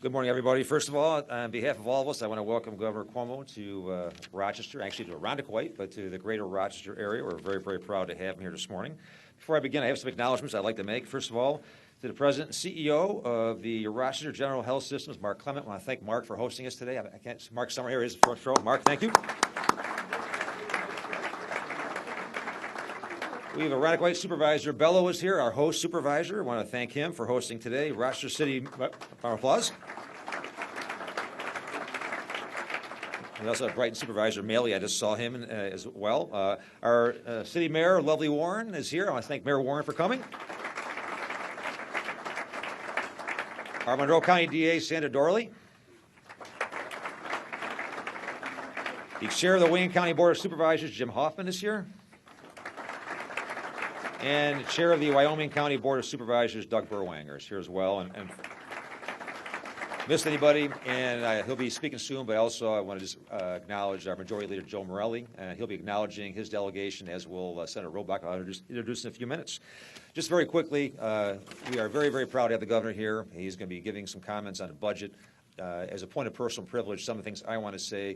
Good morning, everybody. First of all, on behalf of all of us, I want to welcome Governor Cuomo to Rochester, actually to Irondequoit, but to the greater Rochester area. We're very, very proud to have him here this morning. Before I begin, I have some acknowledgments I'd like to make. First of all, to the President and CEO of the Rochester General Health Systems, Mark Clement. I want to thank Mark for hosting us today. I can't, Mark Summer here is the front row. Mark, thank you. We have a Irondequoit Supervisor Bello is here, our host supervisor. I want to thank him for hosting today. Rochester City, applause. We also have Brighton Supervisor Maley. I just saw him as well. Our City Mayor, lovely Warren, is here. I want to thank Mayor Warren for coming. Our Monroe County DA, Sandra Dorley. The Chair of the Wayne County Board of Supervisors, Jim Hoffman, is here. And the Chair of the Wyoming County Board of Supervisors, Doug Berwanger, is here as well. And missed anybody, and he'll be speaking soon, but also I want to just acknowledge our Majority Leader, Joe Morelli. He'll be acknowledging his delegation, as will Senator Robach. I'll introduce in a few minutes. Just very quickly, we are very, very proud to have the governor here. He's going to be giving some comments on the budget. As a point of personal privilege, some of the things I want to say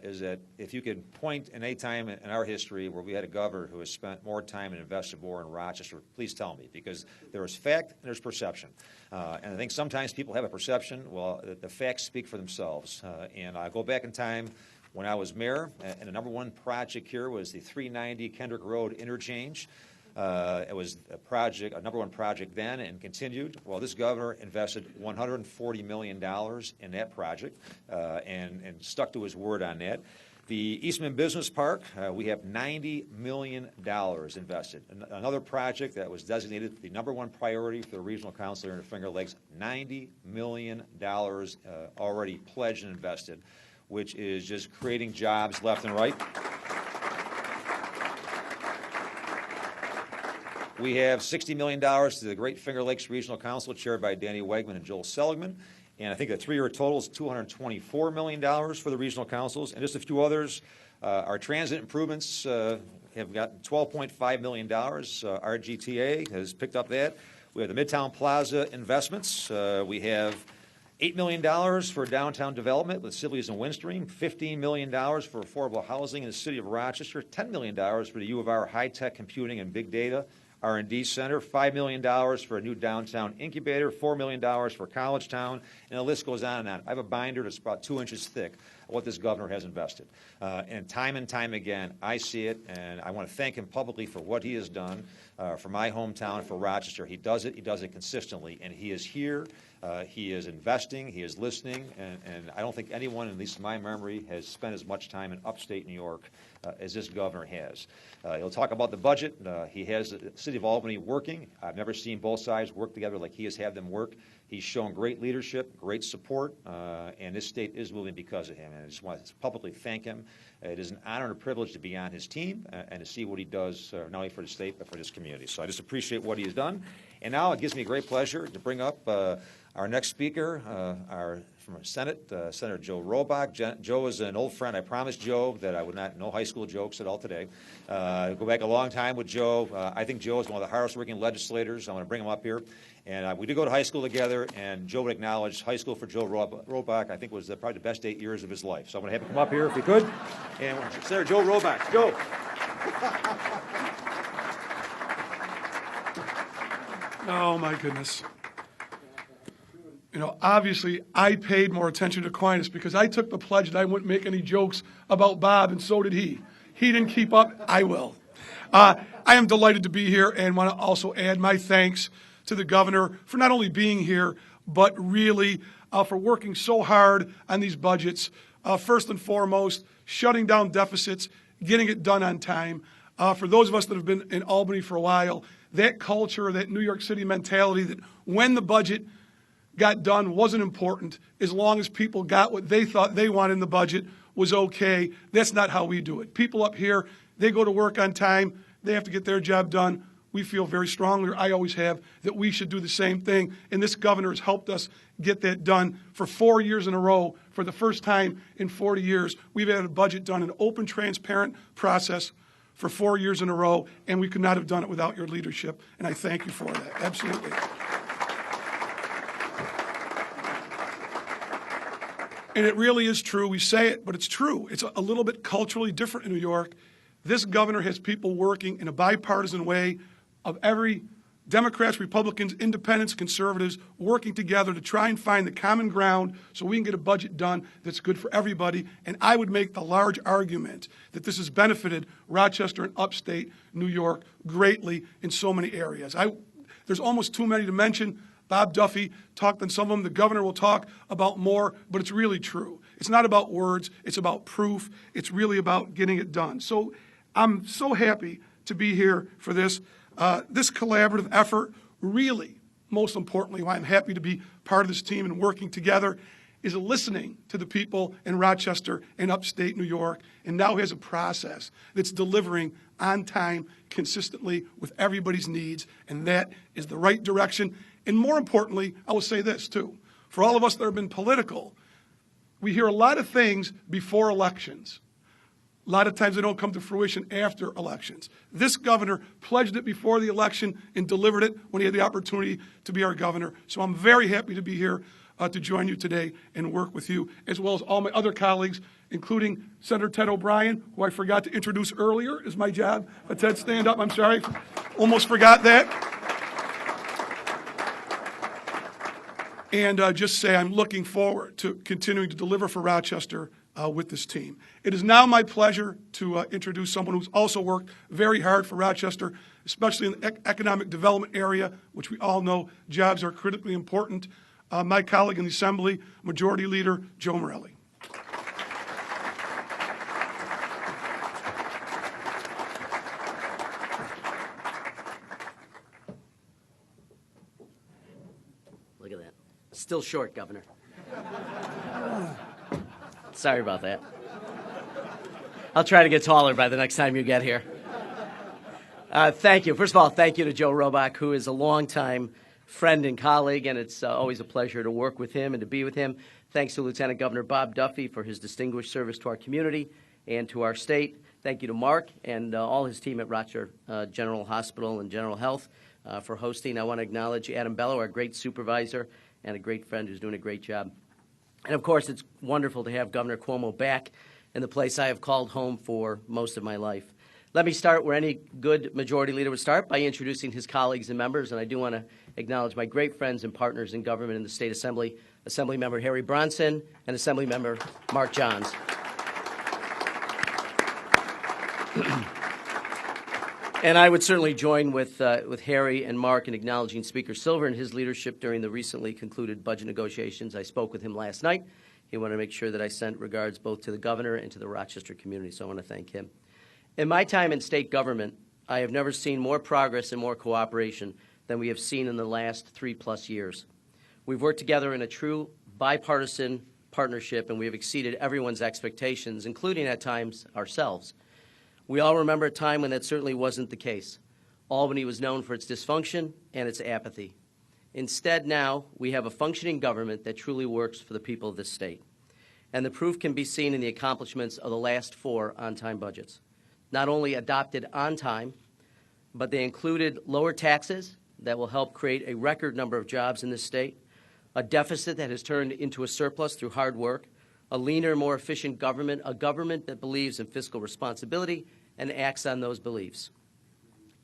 is that if you could point in any time in our history where we had a governor who has spent more time and invested more in Rochester, please tell me, because there is fact and there's perception. And I think sometimes people have a perception. Well, the facts speak for themselves. And I go back in time when I was mayor, and the number one project here was the 390 Kendrick Road interchange. It was a number one project then and continued. Well, this governor invested $140 million in that project and stuck to his word on that. The Eastman Business Park, we have $90 million invested. Another project that was designated the number one priority for the regional council here in the Finger Lakes, $90 million already pledged and invested, which is just creating jobs left and right. We have $60 million to the Great Finger Lakes Regional Council, chaired by Danny Wegman and Joel Seligman. And I think the three-year total is $224 million for the regional councils. And just a few others. Our transit improvements have gotten $12.5 million. RGTA has picked up that. We have the Midtown Plaza investments. We have $8 million for downtown development with Sibley's and Windstream, $15 million for affordable housing in the city of Rochester, $10 million for the U of R high-tech computing and big data R&D Center, $5 million for a new downtown incubator, $4 million for College Town, and the list goes on and on. I have a binder that's about 2 inches thick of what this governor has invested. And time again, I see it, and I want to thank him publicly for what he has done for my hometown, for Rochester. He does it consistently, and he is here. He is investing, he is listening, and I don't think anyone, at least in my memory, has spent as much time in upstate New York as this governor has. He'll talk about the budget. He has the city of Albany working. I've never seen both sides work together like he has had them work. He's shown great leadership, great support, and this state is moving because of him. And I just want to publicly thank him. It is an honor and a privilege to be on his team and to see what he does, not only for the state, but for this community. So I just appreciate what he has done. And now it gives me great pleasure to bring up our next speaker, from our Senate, Senator Joe Robach. Joe is an old friend. I promised Joe that I would not, no high school jokes at all today. Go back a long time with Joe. I think Joe is one of the hardest working legislators. I want to bring him up here. And we did go to high school together, and Joe would acknowledge high school for Joe Robach, I think, was probably the best 8 years of his life. So I'm going to have him come up here if he could. And Senator Joe Robach. Joe. Oh, my goodness. You know, obviously, I paid more attention to Aquinas because I took the pledge that I wouldn't make any jokes about Bob, and so did he. He didn't keep up. I will. I am delighted to be here and want to also add my thanks to the governor for not only being here, but really for working so hard on these budgets. First and foremost, shutting down deficits, getting it done on time. For those of us that have been in Albany for a while, that culture, that New York City mentality that when the budget got done wasn't important, as long as people got what they thought they wanted in the budget was okay. That's not how we do it. People up here, they go to work on time. They have to get their job done. We feel very strongly, I always have, that we should do the same thing. And this governor has helped us get that done for 4 years in a row. For the first time in 40 years, we've had a budget done in an open, transparent process for 4 years in a row, and we could not have done it without your leadership. And I thank you for that. Absolutely. And it really is true. We say it, but it's true. It's a little bit culturally different in New York. This governor has people working in a bipartisan way of every Democrats, Republicans, independents, conservatives working together to try and find the common ground so we can get a budget done that's good for everybody. And I would make the large argument that this has benefited Rochester and upstate New York greatly in so many areas. There's almost too many to mention. Bob Duffy talked on some of them. The governor will talk about more, but it's really true. It's not about words. It's about proof. It's really about getting it done. So I'm so happy to be here for this. This collaborative effort, really, most importantly, why I'm happy to be part of this team and working together, is listening to the people in Rochester and upstate New York, and now has a process that's delivering on time, consistently, with everybody's needs, and that is the right direction. And more importantly, I will say this, too. For all of us that have been political, we hear a lot of things before elections. A lot of times they don't come to fruition after elections. This governor pledged it before the election and delivered it when he had the opportunity to be our governor. So I'm very happy to be here to join you today and work with you, as well as all my other colleagues, including Senator Ted O'Brien, who I forgot to introduce earlier. Is my job. Ted, stand up. I'm sorry. Almost forgot that. And just say I'm looking forward to continuing to deliver for Rochester with this team. It is now my pleasure to introduce someone who's also worked very hard for Rochester, especially in the economic development area, which we all know jobs are critically important. My colleague in the Assembly, Majority Leader Joe Morelli. Look at that. Still short, Governor. Sorry about that. I'll try to get taller by the next time you get here. Thank you. First of all, thank you to Joe Robach, who is a longtime friend and colleague, and it's always a pleasure to work with him and to be with him. Thanks to Lieutenant Governor Bob Duffy for his distinguished service to our community and to our state. Thank you to Mark and all his team at Rochester General Hospital and General Health for hosting. I want to acknowledge Adam Bello, our great supervisor and a great friend who's doing a great job. And, of course, it's wonderful to have Governor Cuomo back in the place I have called home for most of my life. Let me start where any good majority leader would start, by introducing his colleagues and members. And I do want to acknowledge my great friends and partners in government in the State Assembly, Assemblymember Harry Bronson and Assemblymember Mark Johns. And I would certainly join with Harry and Mark in acknowledging Speaker Silver and his leadership during the recently concluded budget negotiations. I spoke with him last night. He wanted to make sure that I sent regards both to the governor and to the Rochester community, so I want to thank him. In my time in state government, I have never seen more progress and more cooperation than we have seen in the last 3+ years. We've worked together in a true bipartisan partnership, and we have exceeded everyone's expectations, including at times ourselves. We all remember a time when that certainly wasn't the case. Albany was known for its dysfunction and its apathy. Instead, now we have a functioning government that truly works for the people of this state. And the proof can be seen in the accomplishments of the last 4 on-time budgets. Not only adopted on time, but they included lower taxes that will help create a record number of jobs in this state, a deficit that has turned into a surplus through hard work, a leaner, more efficient government, a government that believes in fiscal responsibility and acts on those beliefs,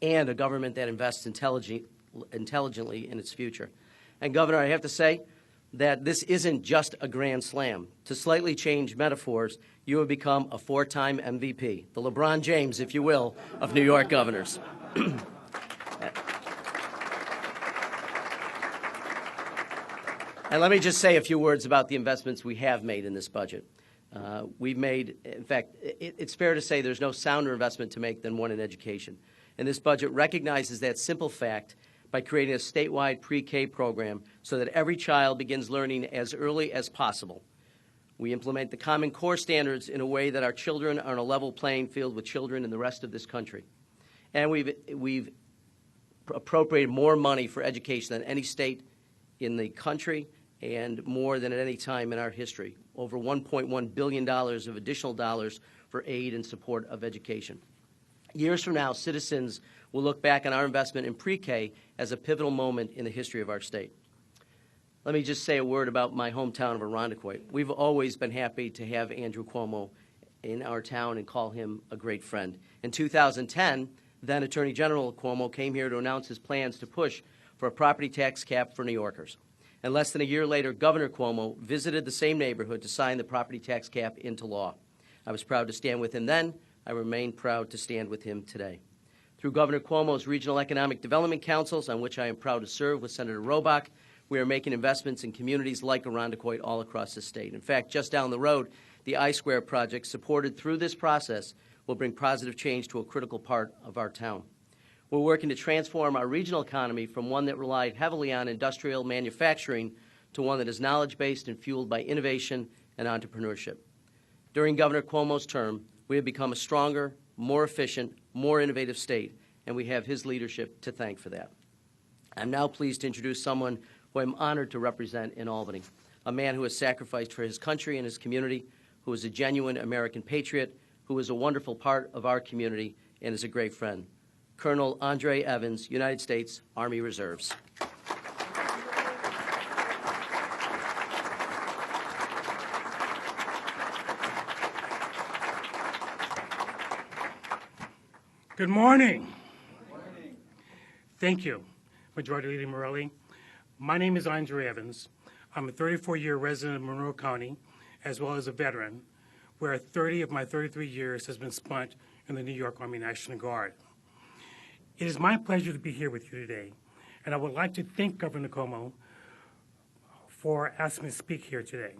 and a government that invests intelligently in its future. And, Governor, I have to say that this isn't just a grand slam. To slightly change metaphors, you have become a 4-time MVP, the LeBron James, if you will, of New York governors. And let me just say a few words about the investments we have made in this budget. We've made, in fact, it's fair to say there's no sounder investment to make than one in education. And this budget recognizes that simple fact by creating a statewide pre-K program so that every child begins learning as early as possible. We implement the Common Core standards in a way that our children are on a level playing field with children in the rest of this country. And we've appropriated more money for education than any state in the country, and more than at any time in our history, over $1.1 billion of additional dollars for aid and support of education. Years from now, citizens will look back on our investment in pre-K as a pivotal moment in the history of our state. let me just say a word about my hometown of Irondequoit. We've always been happy to have Andrew Cuomo in our town and call him a great friend. In 2010, then Attorney General Cuomo came here to announce his plans to push for a property tax cap for New Yorkers. And less than a year later, Governor Cuomo visited the same neighborhood to sign the property tax cap into law. I was proud to stand with him then. I remain proud to stand with him today. Through Governor Cuomo's Regional Economic Development Councils, on which I am proud to serve with Senator Robach, we are making investments in communities like Irondequoit all across the state. In fact, just down the road, the I-Square project, supported through this process, will bring positive change to a critical part of our town. We're working to transform our regional economy from one that relied heavily on industrial manufacturing to one that is knowledge-based and fueled by innovation and entrepreneurship. During Governor Cuomo's term, we have become a stronger, more efficient, more innovative state, and we have his leadership to thank for that. I'm now pleased to introduce someone who I'm honored to represent in Albany, a man who has sacrificed for his country and his community, who is a genuine American patriot, who is a wonderful part of our community and is a great friend. Colonel Andre Evans, United States Army Reserves. Good morning. Thank you, Majority Leader Morelli. My name is Andre Evans. I'm a 34-year resident of Monroe County, as well as a veteran, where 30 of my 33 years has been spent in the New York Army National Guard. It is my pleasure to be here with you today, and I would like to thank Governor Cuomo for asking me to speak here today.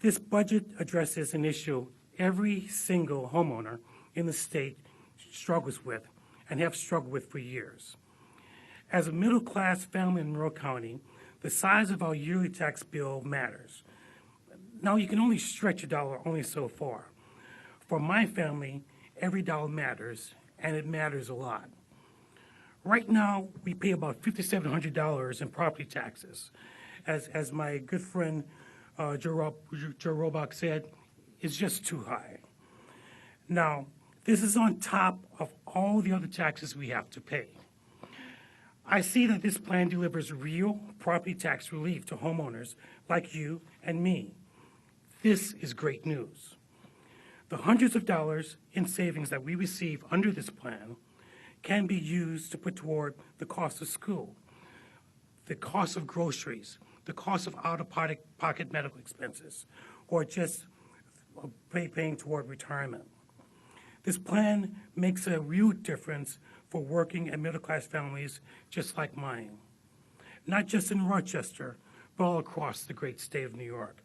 This budget addresses an issue every single homeowner in the state struggles with and have struggled with for years. As a middle-class family in Monroe County, the size of our yearly tax bill matters. Now, you can only stretch a dollar only so far. For my family, every dollar matters, and it matters a lot. Right now, we pay about $5,700 in property taxes. As my good friend Joe Robach said, it's just too high. Now, this is on top of all the other taxes we have to pay. I see that this plan delivers real property tax relief to homeowners like you and me. This is great news. The hundreds of dollars in savings that we receive under this plan can be used to put toward the cost of school, the cost of groceries, the cost of out-of-pocket medical expenses, or just paying toward retirement. This plan makes a real difference for working and middle-class families just like mine, not just in Rochester, but all across the great state of New York.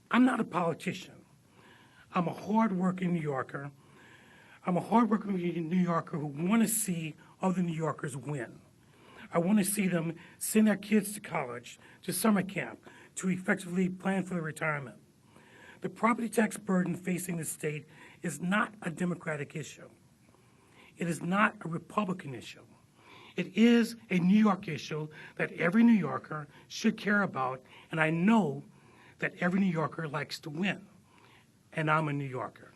I'm not a politician. I'm a hard-working New Yorker. I'm a hard-working New Yorker who want to see other New Yorkers win. I want to see them send their kids to college, to summer camp, to effectively plan for their retirement. The property tax burden facing the state is not a Democratic issue. It is not a Republican issue. It is a New York issue that every New Yorker should care about, and I know that every New Yorker likes to win, and I'm a New Yorker.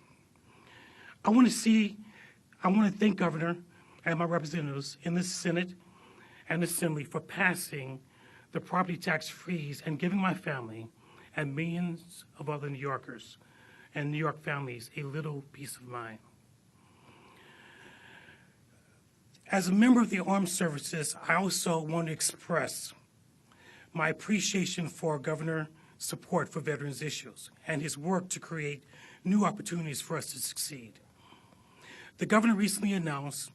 I want to thank Governor and my representatives in the Senate and Assembly for passing the property tax freeze and giving my family and millions of other New Yorkers and New York families a little peace of mind. As a member of the Armed Services, I also want to express my appreciation for Governor's support for veterans issues and his work to create new opportunities for us to succeed. The governor recently announced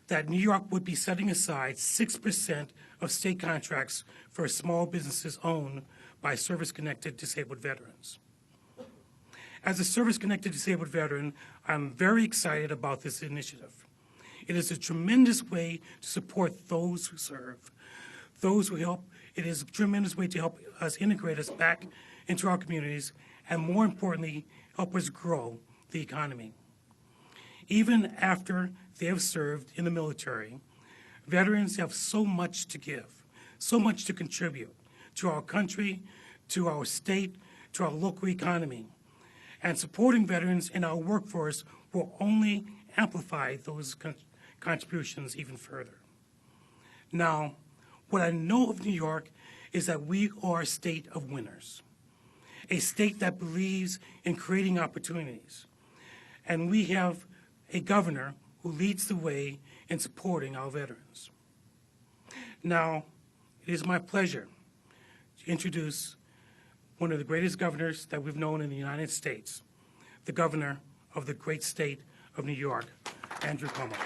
that New York would be setting aside 6% of state contracts for small businesses owned by service-connected disabled veterans. As a service-connected disabled veteran, I'm very excited about this initiative. It is a tremendous way to support those who serve, those who help. It is a tremendous way to help us integrate us back into our communities, and more importantly, help us grow the economy. Even after they have served in the military, veterans have so much to give, so much to contribute to our country, to our state, to our local economy. And supporting veterans in our workforce will only amplify those contributions even further. Now, What I know of New York is that we are a state of winners, a state that believes in creating opportunities. And we have a governor who leads the way in supporting our veterans. Now, it is my pleasure to introduce one of the greatest governors that we've known in the United States, the governor of the great state of New York, Andrew Cuomo.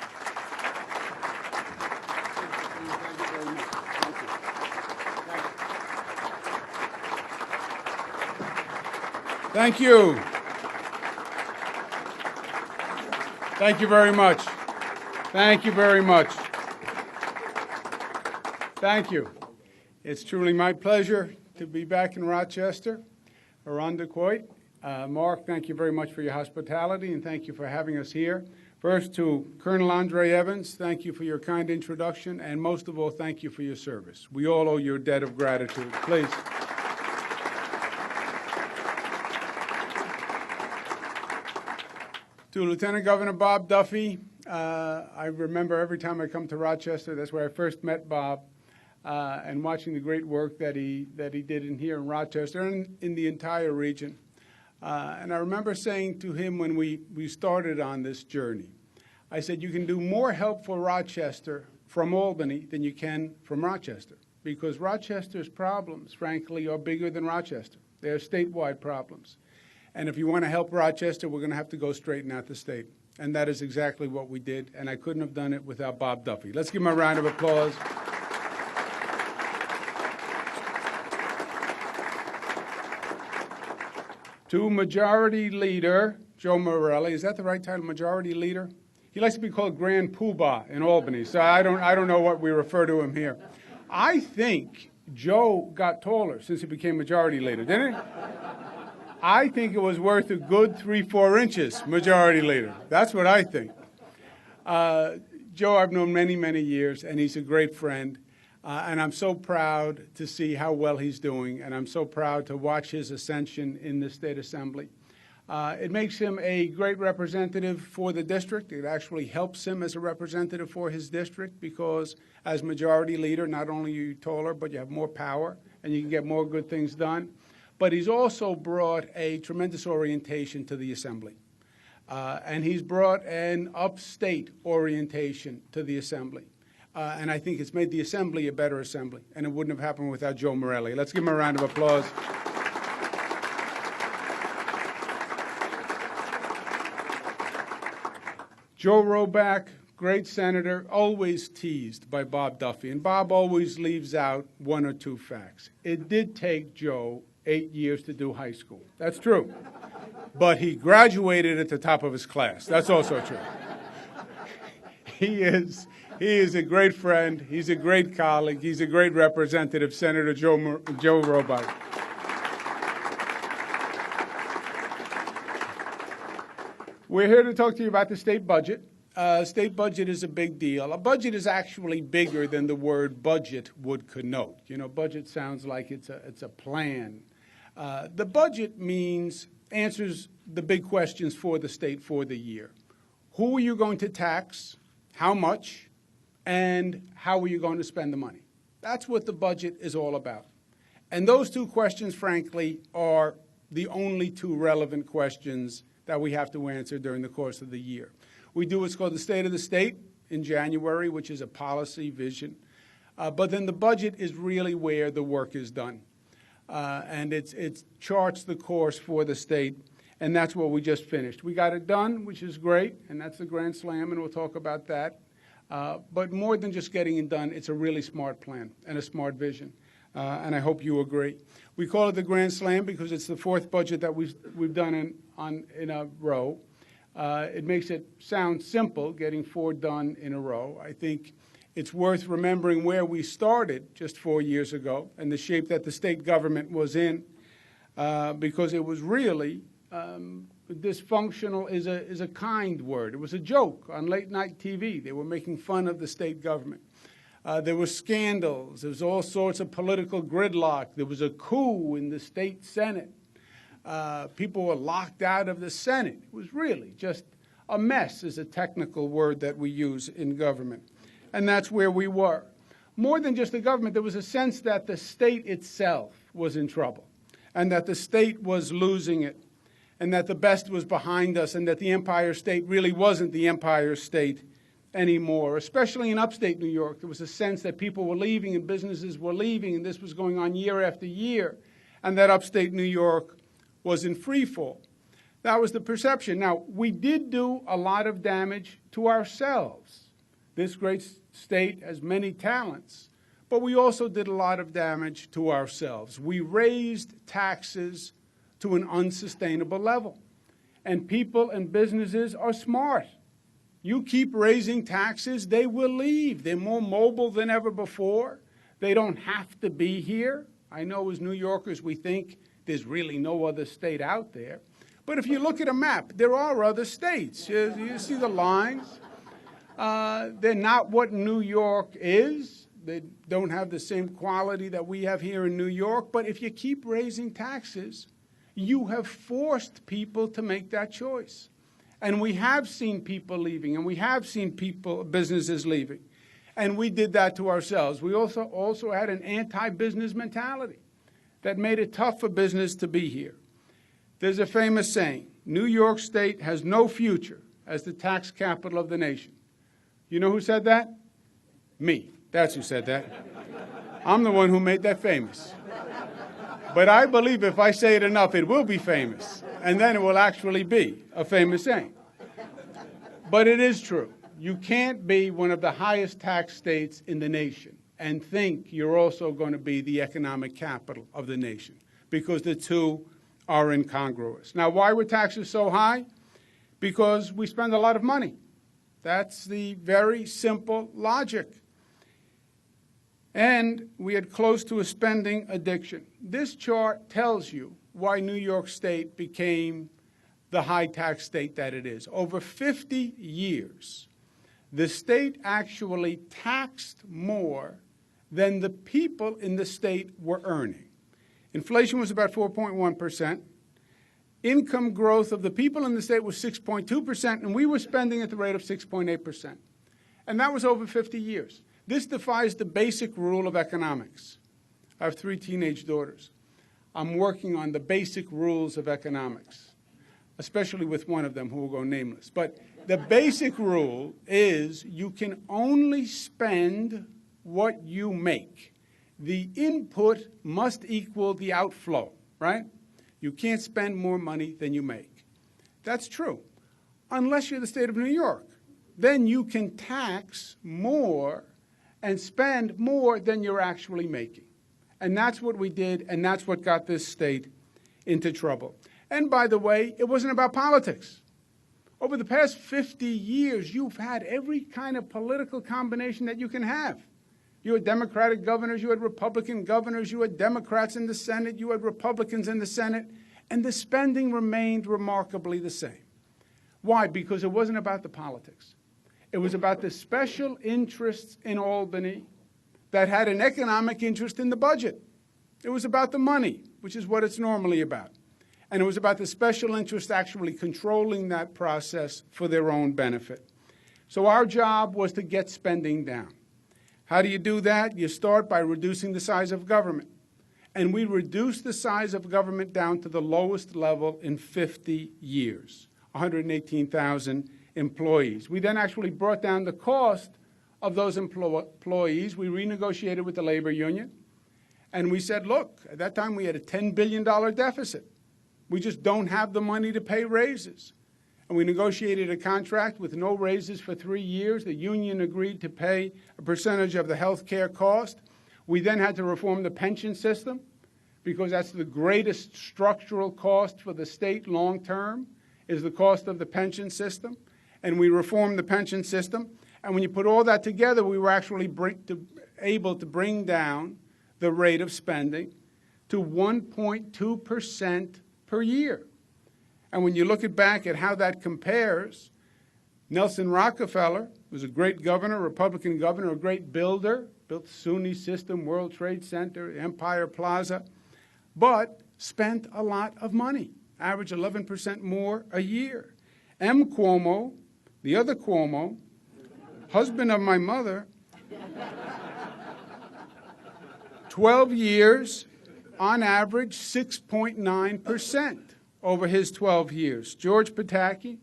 Thank you. Thank you very much. Thank you very much. Thank you. It's truly my pleasure to be back in Rochester, Irondequoit. Mark, thank you very much for your hospitality, and thank you for having us here. First, to Colonel Andre Evans, thank you for your kind introduction, and most of all, thank you for your service. We all owe you a debt of gratitude. Please. To Lieutenant Governor Bob Duffy, I remember every time I come to Rochester, that's where I first met Bob, and watching the great work that he did in here in Rochester and in the entire region. And I remember saying to him when we started on this journey, I said, you can do more help for Rochester from Albany than you can from Rochester, because Rochester's problems, frankly, are bigger than Rochester. They're statewide problems. And if you want to help Rochester, we're going to have to go straighten out the state. And that is exactly what we did, and I couldn't have done it without Bob Duffy. Let's give him a round of applause. To Majority Leader Joe Morelli. Is that the right title, Majority Leader? He likes to be called Grand Poobah in Albany, so I don't know what we refer to him here. I think Joe got taller since he became Majority Leader, didn't he? I think it was worth a good 3-4 inches, Majority Leader. That's what I think. Joe I've known many, many years, and he's a great friend. And I'm so proud to see how well he's doing, and I'm so proud to watch his ascension in the State Assembly. It makes him a great representative for the district. It actually helps him as a representative for his district because as Majority Leader, not only are you taller, but you have more power, and you can get more good things done. But he's also brought a tremendous orientation to the Assembly. And he's brought an upstate orientation to the Assembly. And I think it's made the Assembly a better Assembly. And it wouldn't have happened without Joe Morelli. Let's give him a round of applause. Joe Roback, great senator, always teased by Bob Duffy. And Bob always leaves out one or two facts. It did take Joe 8 years to do high school. That's true. But he graduated at the top of his class. That's also true. He is a great friend. He's a great colleague. He's a great representative, Senator Joe Roback. We're here to talk to you about the state budget. State budget is a big deal. A budget is actually bigger than the word budget would connote. You know, budget sounds like it's a plan. The budget answers the big questions for the state for the year. Who are you going to tax? How much? And how are you going to spend the money? That's what the budget is all about. And those two questions, frankly, are the only two relevant questions that we have to answer during the course of the year. We do what's called the State of the State in January, which is a policy vision. But then the budget is really where the work is done. And it charts the course for the state, and that's what we just finished. We got it done, which is great, and that's the Grand Slam, and we'll talk about that. But more than just getting it done, it's a really smart plan and a smart vision, and I hope you agree. We call it the Grand Slam because it's the fourth budget that we've done in a row. It makes it sound simple, getting 4 done in a row. I think it's worth remembering where we started just 4 years ago and the shape that the state government was in, because it was really dysfunctional is a kind word. It was a joke on late night TV. They were making fun of the state government. There were scandals. There was all sorts of political gridlock. There was a coup in the state Senate. People were locked out of the Senate. It was really just a mess is a technical word that we use in government. And that's where we were. more than just the government, there was a sense that the state itself was in trouble, and that the state was losing it, and that the best was behind us, and that the Empire State really wasn't the Empire State anymore. Especially in upstate New York, there was a sense that people were leaving and businesses were leaving, and this was going on year after year, and that upstate New York was in free fall. That was the perception. Now, we did do a lot of damage to ourselves. This great state has many talents, but we also did a lot of damage to ourselves. We raised taxes to an unsustainable level. And people and businesses are smart. You keep raising taxes, they will leave. They're more mobile than ever before. They don't have to be here. I know as New Yorkers we think there's really no other state out there. But if you look at a map, there are other states. You see the lines. They're not what New York is. They don't have the same quality that we have here in New York. But if you keep raising taxes, you have forced people to make that choice. And we have seen people leaving, and we have seen businesses leaving. And we did that to ourselves. We also had an anti-business mentality that made it tough for business to be here. There's a famous saying, New York State has no future as the tax capital of the nation. You know who said that? Me. That's who said that. I'm the one who made that famous. But I believe if I say it enough, it will be famous. And then it will actually be a famous saying. But it is true. You can't be one of the highest tax states in the nation and think you're also going to be the economic capital of the nation, because the two are incongruous. Now, why were taxes so high? Because we spend a lot of money. That's the very simple logic. And we had close to a spending addiction. This chart tells you why New York State became the high tax state that it is. Over 50 years, the state actually taxed more than the people in the state were earning. Inflation was about 4.1%. Income growth of the people in the state was 6.2%, and we were spending at the rate of 6.8%. And that was over 50 years. This defies the basic rule of economics. I have 3 teenage daughters. I'm working on the basic rules of economics, especially with one of them who will go nameless. But the basic rule is you can only spend what you make. The input must equal the outflow, right? You can't spend more money than you make. That's true, unless you're the state of New York. Then you can tax more and spend more than you're actually making. And that's what we did, and that's what got this state into trouble. And by the way, it wasn't about politics. Over the past 50 years, you've had every kind of political combination that you can have. You had Democratic governors, you had Republican governors, you had Democrats in the Senate, you had Republicans in the Senate, and the spending remained remarkably the same. Why? Because it wasn't about the politics. It was about the special interests in Albany that had an economic interest in the budget. It was about the money, which is what it's normally about. And it was about the special interest actually controlling that process for their own benefit. So our job was to get spending down. How do you do that? You start by reducing the size of government. And we reduced the size of government down to the lowest level in 50 years, 118,000 employees. We then actually brought down the cost of those employees. We renegotiated with the labor union. And we said, look, at that time we had a $10 billion deficit. We just don't have the money to pay raises. And we negotiated a contract with no raises for 3 years. The union agreed to pay a percentage of the health care cost. We then had to reform the pension system because that's the greatest structural cost for the state long term is the cost of the pension system. And we reformed the pension system. And when you put all that together, we were actually able to bring down the rate of spending to 1.2% per year. And when you look back at how that compares, Nelson Rockefeller was a great governor, Republican governor, a great builder, built SUNY System, World Trade Center, Empire Plaza, but spent a lot of money, average 11% more a year. M. Cuomo, the other Cuomo, husband of my mother, 12 years, on average, 6.9% over his 12 years. George Pataki,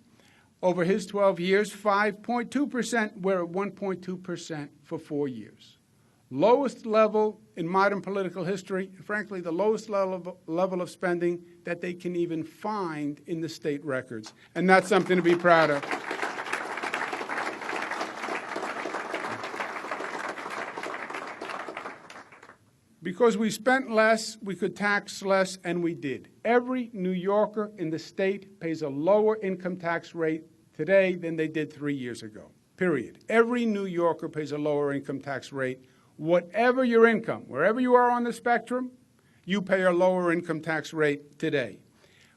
over his 12 years, 5.2%. We're at 1.2% for 4 years. Lowest level in modern political history, frankly, the lowest level of spending that they can even find in the state records. And that's something to be proud of. Because we spent less, we could tax less, and we did. Every New Yorker in the state pays a lower income tax rate today than they did 3 years ago, period. Every New Yorker pays a lower income tax rate. Whatever your income, wherever you are on the spectrum, you pay a lower income tax rate today.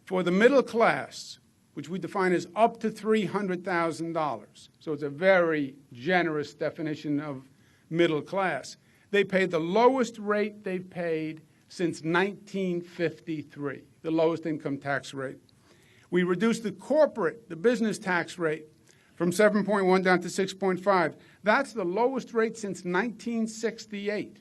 For the middle class, which we define as up to $300,000, so it's a very generous definition of middle class, they pay the lowest rate they've paid since 1953, the lowest income tax rate. We reduced the business tax rate from 7.1 down to 6.5. That's the lowest rate since 1968.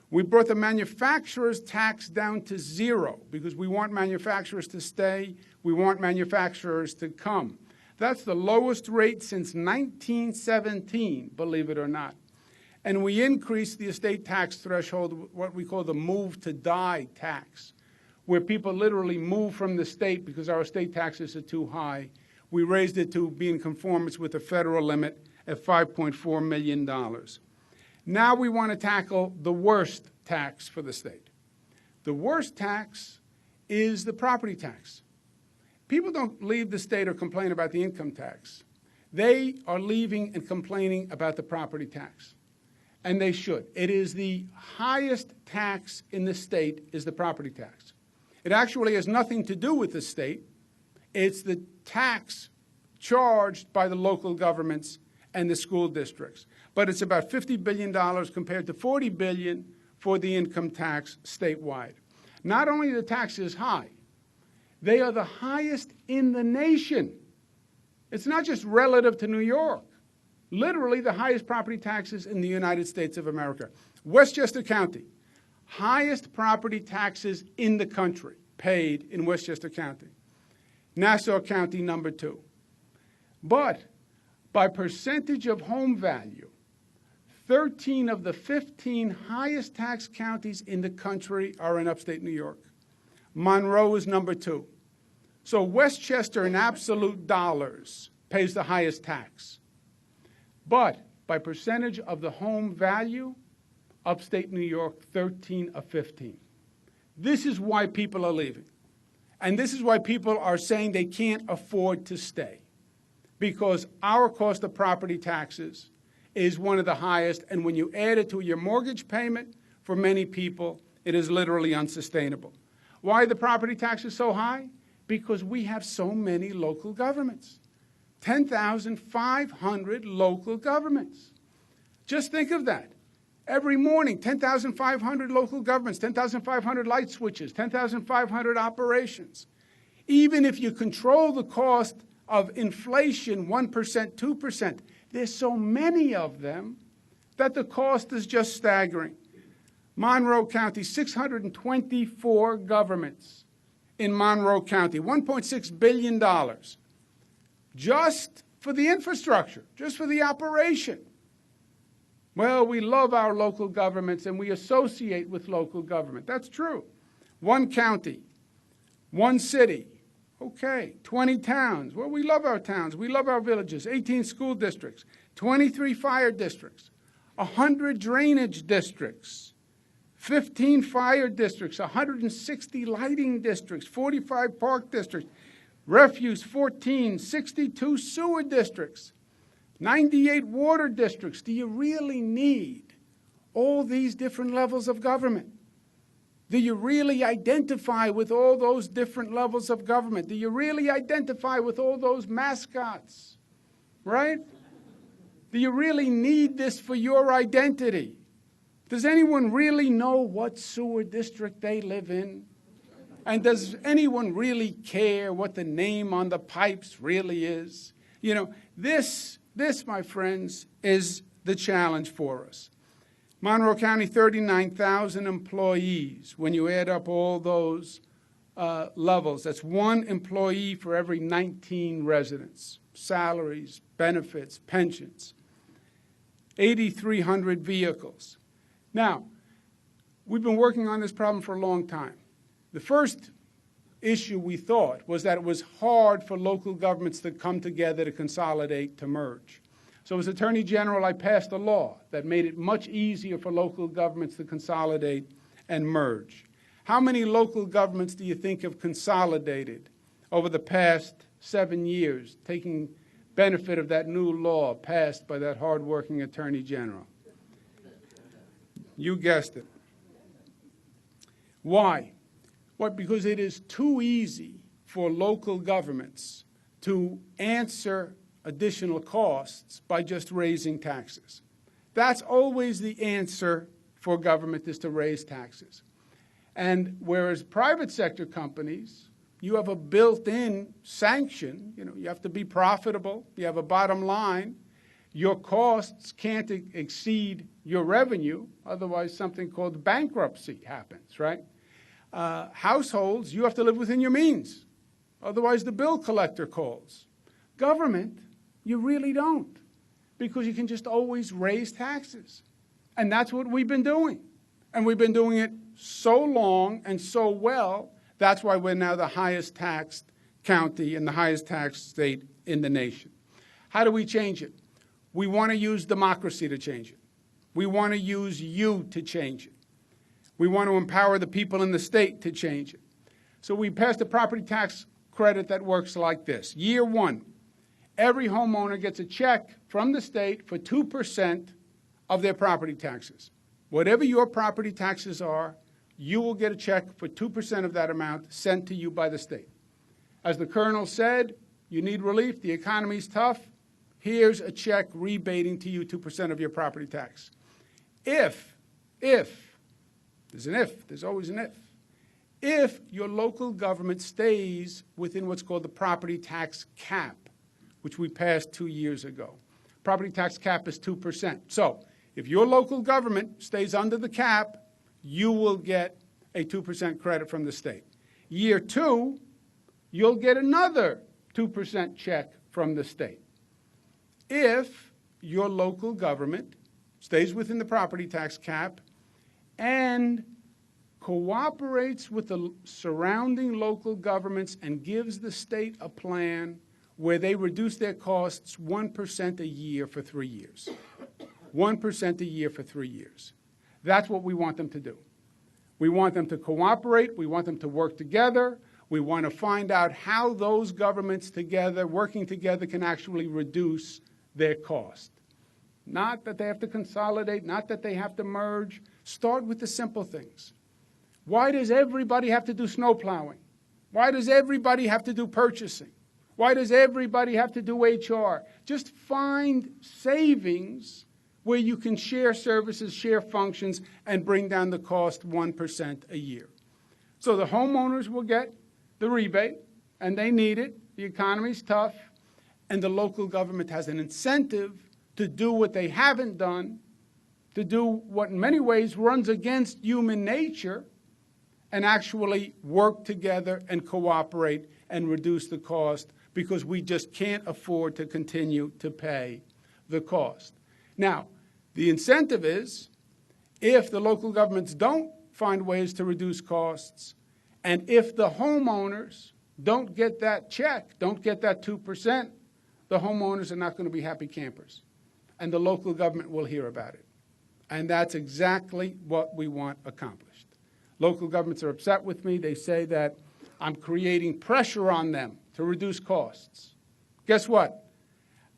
We brought the manufacturer's tax down to 0 because we want manufacturers to stay. We want manufacturers to come. That's the lowest rate since 1917, believe it or not. And we increased the estate tax threshold, what we call the move to die tax, where people literally move from the state because our estate taxes are too high. We raised it to be in conformance with the federal limit at $5.4 million. Now we want to tackle the worst tax for the state. The worst tax is the property tax. People don't leave the state or complain about the income tax. They are leaving and complaining about the property tax. And they should. It is the highest tax in the state is the property tax. It actually has nothing to do with the state. It's the tax charged by the local governments and the school districts. But it's about $50 billion compared to $40 billion for the income tax statewide. Not only the tax is high, they are the highest in the nation. It's not just relative to New York. Literally the highest property taxes in the United States of America. Westchester County, highest property taxes in the country paid in Westchester County. Nassau County, number 2. But by percentage of home value, 13 of the 15 highest tax counties in the country are in upstate New York. Monroe is number 2. So Westchester, in absolute dollars, pays the highest tax. But by percentage of the home value, upstate New York, 13 of 15. This is why people are leaving. And this is why people are saying they can't afford to stay. Because our cost of property taxes is one of the highest, and when you add it to your mortgage payment, for many people, it is literally unsustainable. Why are the property taxes so high? Because we have so many local governments. 10,500 local governments. Just think of that. Every morning, 10,500 local governments, 10,500 light switches, 10,500 operations. Even if you control the cost of inflation 1%, 2%, there's so many of them that the cost is just staggering. Monroe County, 624 governments in Monroe County, $1.6 billion. Just for the infrastructure, just for the operation. Well, we love our local governments and we associate with local government. That's true. 1 county, 1 city, okay, 20 towns. Well, we love our towns. We love our villages. 18 school districts, 23 fire districts, 100 drainage districts, 15 fire districts, 160 lighting districts, 45 park districts, refuse 14, 62 sewer districts, 98 water districts. Do you really need all these different levels of government? Do you really identify with all those different levels of government? Do you really identify with all those mascots, right? Do you really need this for your identity? Does anyone really know what sewer district they live in? And does anyone really care what the name on the pipes really is? You know, this, my friends, is the challenge for us. Monroe County, 39,000 employees. When you add up all those levels, that's 1 employee for every 19 residents. Salaries, benefits, pensions. 8,300 vehicles. Now, we've been working on this problem for a long time. The first issue we thought was that it was hard for local governments to come together, to consolidate, to merge. So as Attorney General, I passed a law that made it much easier for local governments to consolidate and merge. How many local governments do you think have consolidated over the past 7 years, taking benefit of that new law passed by that hardworking Attorney General? You guessed it. Why? What? Because it is too easy for local governments to answer additional costs by just raising taxes. That's always the answer for government, is to raise taxes. And whereas private sector companies, you have a built-in sanction. You have to be profitable. You have a bottom line. Your costs can't exceed your revenue. Otherwise, something called bankruptcy happens, right? Households, you have to live within your means. Otherwise, the bill collector calls. Government, you really don't, because you can just always raise taxes. And that's what we've been doing. And we've been doing it so long and so well, that's why we're now the highest taxed county and the highest taxed state in the nation. How do we change it? We want to use democracy to change it. We want to use you to change it. We want to empower the people in the state to change it. So we passed a property tax credit that works like this. Year 1, every homeowner gets a check from the state for 2% of their property taxes. Whatever your property taxes are, you will get a check for 2% of that amount sent to you by the state. As the Colonel said, you need relief, the economy's tough, here's a check rebating to you 2% of your property tax. If, there's an if, there's always an if your local government stays within what's called the property tax cap, which we passed 2 years ago. Property tax cap is 2%. So if your local government stays under the cap, you will get a 2% credit from the state. Year 2, you'll get another 2% check from the state. If your local government stays within the property tax cap and cooperates with the surrounding local governments and gives the state a plan where they reduce their costs 1% a year for 3 years. 1% a year for 3 years. That's what we want them to do. We want them to cooperate. We want them to work together. We want to find out how those governments together, working together, can actually reduce their cost. Not that they have to consolidate, not that they have to merge. Start with the simple things. Why does everybody have to do snow plowing? Why does everybody have to do purchasing? Why does everybody have to do HR? Just find savings where you can share services, share functions, and bring down the cost 1% a year. So the homeowners will get the rebate, and they need it. The economy's tough, and the local government has an incentive to do what they haven't done, to do what in many ways runs against human nature, and actually work together and cooperate and reduce the cost, because we just can't afford to continue to pay the cost. Now, the incentive is, if the local governments don't find ways to reduce costs, and if the homeowners don't get that check, don't get that 2%, the homeowners are not going to be happy campers. And the local government will hear about it. And that's exactly what we want accomplished. Local governments are upset with me. They say that I'm creating pressure on them to reduce costs. Guess what?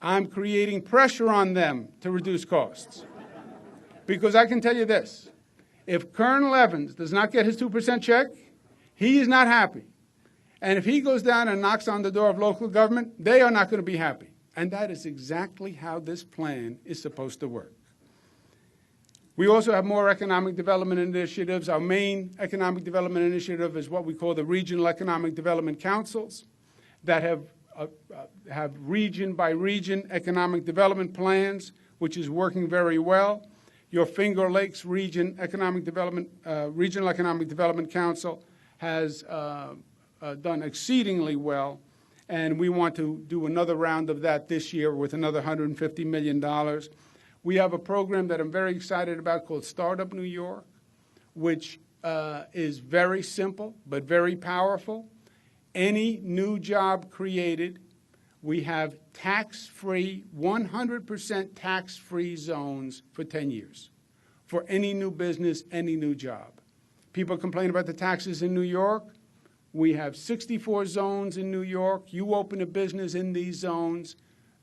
I'm creating pressure on them to reduce costs. Because I can tell you this, if Colonel Evans does not get his 2% check, he is not happy. And if he goes down and knocks on the door of local government, they are not going to be happy. And that is exactly how this plan is supposed to work. We also have more economic development initiatives. Our main economic development initiative is what we call the Regional Economic Development Councils that have region by region economic development plans, which is working very well. Your Finger Lakes Regional Economic Development Council has done exceedingly well, and we want to do another round of that this year with another $150 million. We have a program that I'm very excited about called Startup New York, which is very simple but very powerful. Any new job created, we have tax-free, 100% tax-free zones for 10 years for any new business, any new job. People complain about the taxes in New York. We have 64 zones in New York. You open a business in these zones,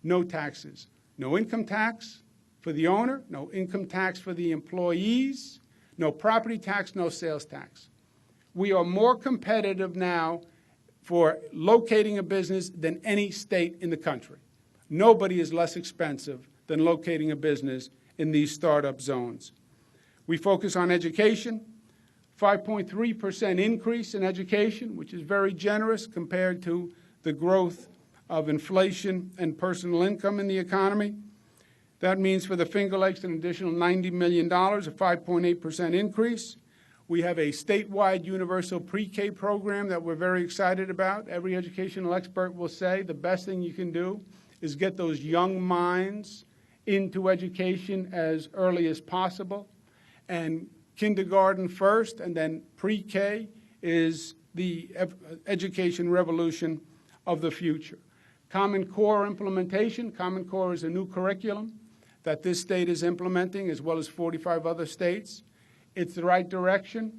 no taxes. No income tax for the owner, no income tax for the employees, no property tax, no sales tax. We are more competitive now for locating a business than any state in the country. Nobody is less expensive than locating a business in these startup zones. We focus on education, 5.3% increase in education, which is very generous compared to the growth of inflation and personal income in the economy. That means for the Finger Lakes an additional $90 million, a 5.8% increase. We have a statewide universal pre-K program that we're very excited about. Every educational expert will say the best thing you can do is get those young minds into education as early as possible. And kindergarten first, and then pre-K is the education revolution of the future. Common Core implementation. Common Core is a new curriculum that this state is implementing, as well as 45 other states. It's the right direction,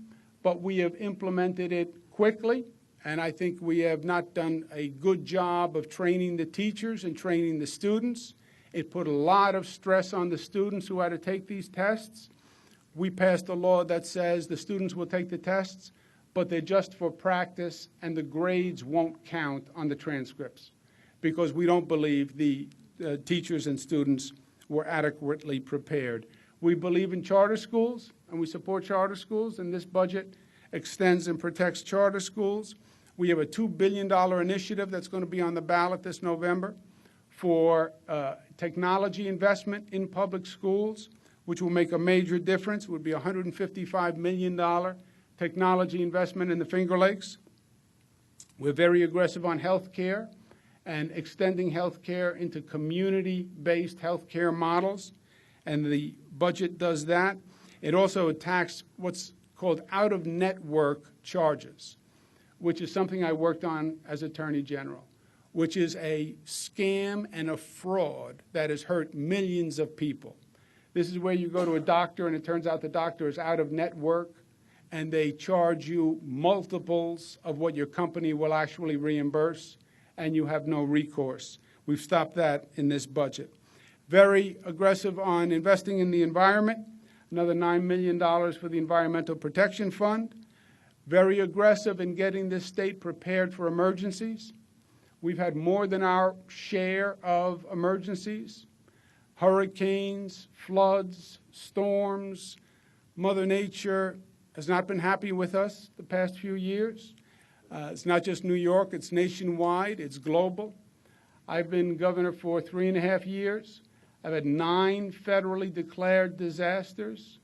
but we have implemented it quickly, and I think we have not done a good job of training the teachers and training the students. It put a lot of stress on the students who had to take these tests. We passed a law that says the students will take the tests, but they're just for practice, and the grades won't count on the transcripts because we don't believe the teachers and students were adequately prepared. We believe in charter schools, and we support charter schools, and this budget extends and protects charter schools. We have a $2 billion initiative that's going to be on the ballot this November for technology investment in public schools, which will make a major difference. It would be a $155 million technology investment in the Finger Lakes. We're very aggressive on health care and extending health care into community-based health care models, and the budget does that. It also attacks what's called out-of-network charges, which is something I worked on as Attorney General, which is a scam and a fraud that has hurt millions of people. This is where you go to a doctor and it turns out the doctor is out of network and they charge you multiples of what your company will actually reimburse and you have no recourse. We've stopped that in this budget. Very aggressive on investing in the environment, another $9 million for the Environmental Protection Fund. Very aggressive in getting this state prepared for emergencies. We've had more than our share of emergencies. Hurricanes, floods, storms. Mother Nature has not been happy with us the past few years. It's not just New York, it's nationwide, it's global. I've been governor for 3.5 years. I've had 9 federally declared disasters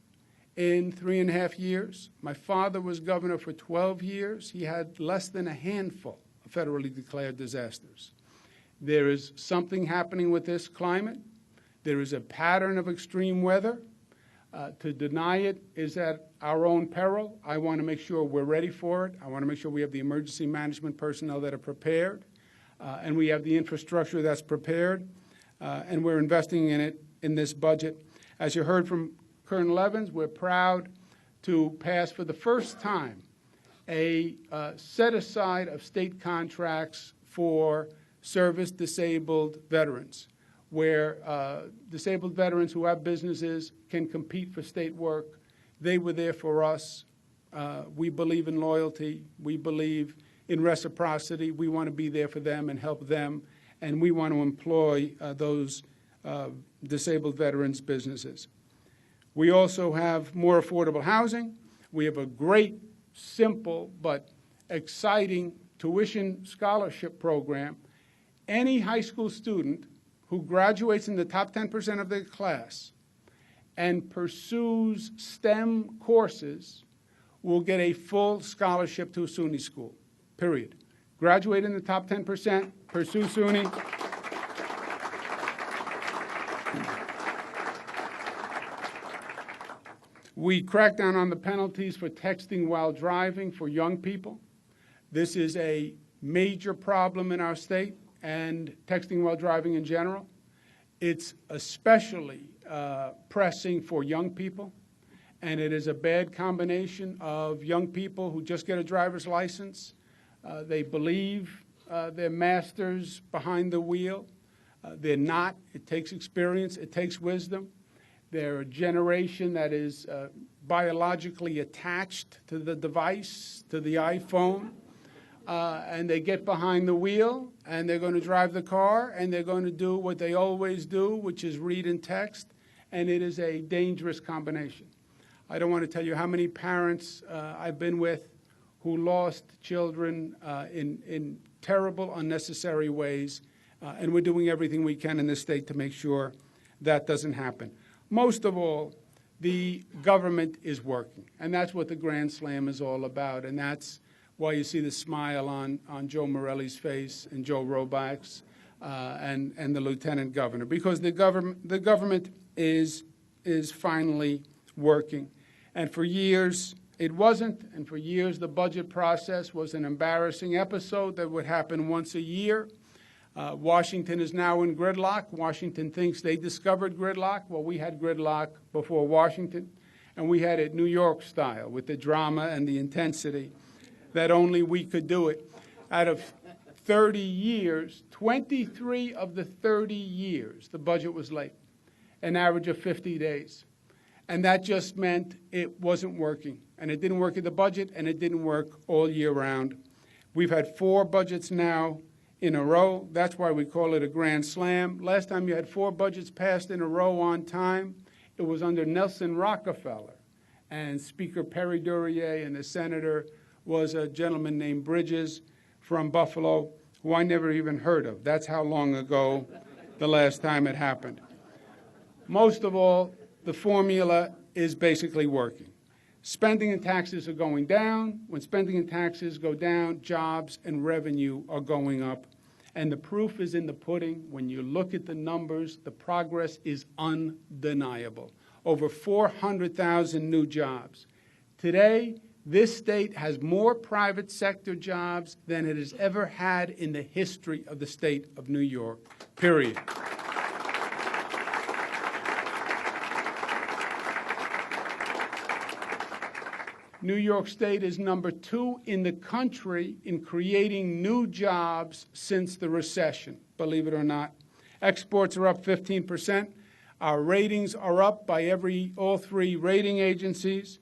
in 3.5 years. My father was governor for 12 years. He had less than a handful of federally declared disasters. There is something happening with this climate. There is a pattern of extreme weather. To deny it is at our own peril. I want to make sure we're ready for it. I want to make sure we have the emergency management personnel that are prepared, and we have the infrastructure that's prepared, and we're investing in it in this budget. As you heard from Colonel Evans, we're proud to pass for the first time a set-aside of state contracts for service-disabled veterans, where disabled veterans who have businesses can compete for state work. They were there for us. We believe in loyalty. We believe in reciprocity. We want to be there for them and help them, and we want to employ those disabled veterans' businesses. We also have more affordable housing. We have a great, simple, but exciting tuition scholarship program. Any high school student who graduates in the top 10% of their class and pursues STEM courses will get a full scholarship to a SUNY school, period. Graduate in the top 10%, pursue SUNY. We crack down on the penalties for texting while driving for young people. This is a major problem in our state and texting while driving in general. It's especially pressing for young people, and it is a bad combination of young people who just get a driver's license. They believe they're masters behind the wheel. They're not. It takes experience. It takes wisdom. They're a generation that is biologically attached to the device, to the iPhone, and they get behind the wheel, and they're going to drive the car, and they're going to do what they always do, which is read and text, and it is a dangerous combination. I don't want to tell you how many parents I've been with who lost children in terrible, unnecessary ways, and we're doing everything we can in this state to make sure that doesn't happen. Most of all, the government is working, and that's what the Grand Slam is all about, and that's why you see the smile on Joe Morelli's face and Joe Roback's and the Lieutenant Governor, because the government is finally working. And for years, it wasn't, and for years the budget process was an embarrassing episode that would happen once a year. Washington is now in gridlock. Washington thinks they discovered gridlock. Well, we had gridlock before Washington, and we had it New York style with the drama and the intensity that only we could do it. Out of 30 years, 23 of the 30 years, the budget was late, an average of 50 days. And that just meant it wasn't working. And it didn't work in the budget, and it didn't work all year round. We've had 4 budgets now in a row. That's why we call it a Grand Slam. Last time you had 4 budgets passed in a row on time, it was under Nelson Rockefeller. And Speaker Perry Duryea, and the senator was a gentleman named Bridges from Buffalo, who I never even heard of. That's how long ago the last time it happened. Most of all, the formula is basically working. Spending and taxes are going down. When spending and taxes go down, jobs and revenue are going up. And the proof is in the pudding. When you look at the numbers, the progress is undeniable. Over 400,000 new jobs. Today, this state has more private sector jobs than it has ever had in the history of the state of New York, period. New York State is number 2 in the country in creating new jobs since the recession, believe it or not. Exports are up 15%. Our ratings are up by all 3 rating agencies.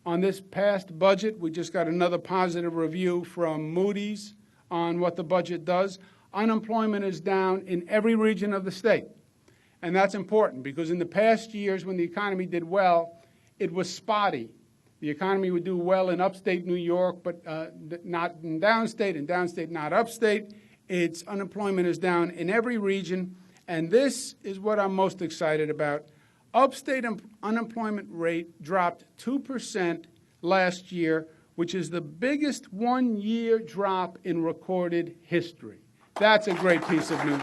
On this past budget, we just got another positive review from Moody's on what the budget does. Unemployment is down in every region of the state. And that's important because in the past years when the economy did well, it was spotty. The economy would do well in upstate New York, but not in downstate, and downstate not upstate. Its unemployment is down in every region, and this is what I'm most excited about. Upstate unemployment rate dropped 2% last year, which is the biggest one-year drop in recorded history. That's a great piece of news.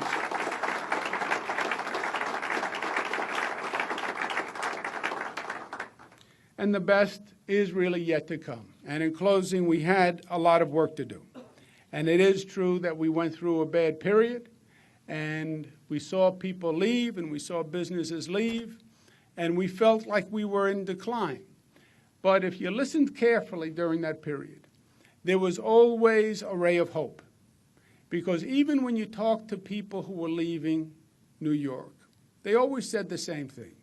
And the best is really yet to come. And in closing, we had a lot of work to do. And it is true that we went through a bad period, and we saw people leave, and we saw businesses leave, and we felt like we were in decline. But if you listened carefully during that period, there was always a ray of hope. Because even when you talk to people who were leaving New York, they always said the same thing.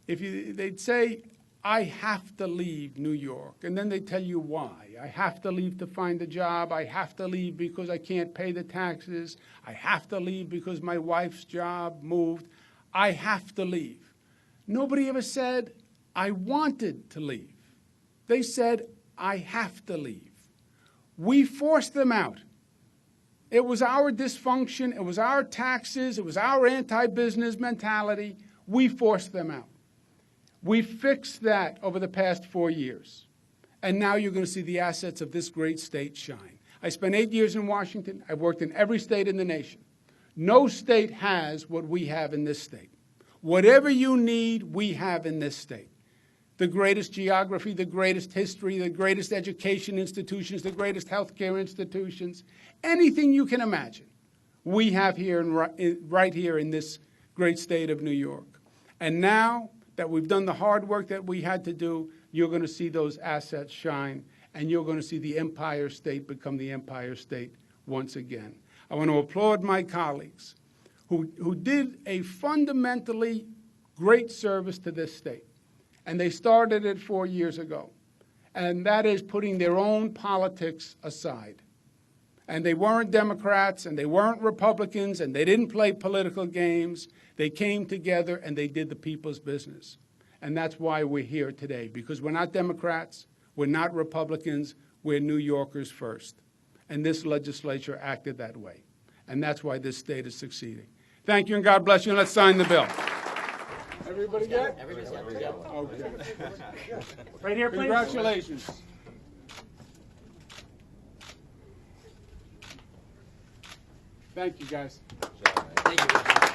They'd say, I have to leave New York. And then they tell you why. I have to leave to find a job. I have to leave because I can't pay the taxes. I have to leave because my wife's job moved. I have to leave. Nobody ever said, I wanted to leave. They said, I have to leave. We forced them out. It was our dysfunction. It was our taxes. It was our anti-business mentality. We forced them out. We fixed that over the past 4 years. And now you're going to see the assets of this great state shine. I spent 8 years in Washington. I've worked in every state in the nation. No state has what we have in this state. Whatever you need, we have in this state. The greatest geography, the greatest history, the greatest education institutions, the greatest healthcare institutions, anything you can imagine, we have here right here in this great state of New York. And now that we've done the hard work that we had to do, you're going to see those assets shine, and you're going to see the Empire State become the Empire State once again. I want to applaud my colleagues who did a fundamentally great service to this state. And they started it 4 years ago. And that is putting their own politics aside. And they weren't Democrats, and they weren't Republicans, and they didn't play political games. They came together, and they did the people's business. And that's why we're here today, because we're not Democrats, we're not Republicans, we're New Yorkers first. And this legislature acted that way. And that's why this state is succeeding. Thank you, and God bless you, and let's sign the bill. Everybody get? Everybody's got to go. Okay. Right here, please. Congratulations. Thank you, guys. Thank you.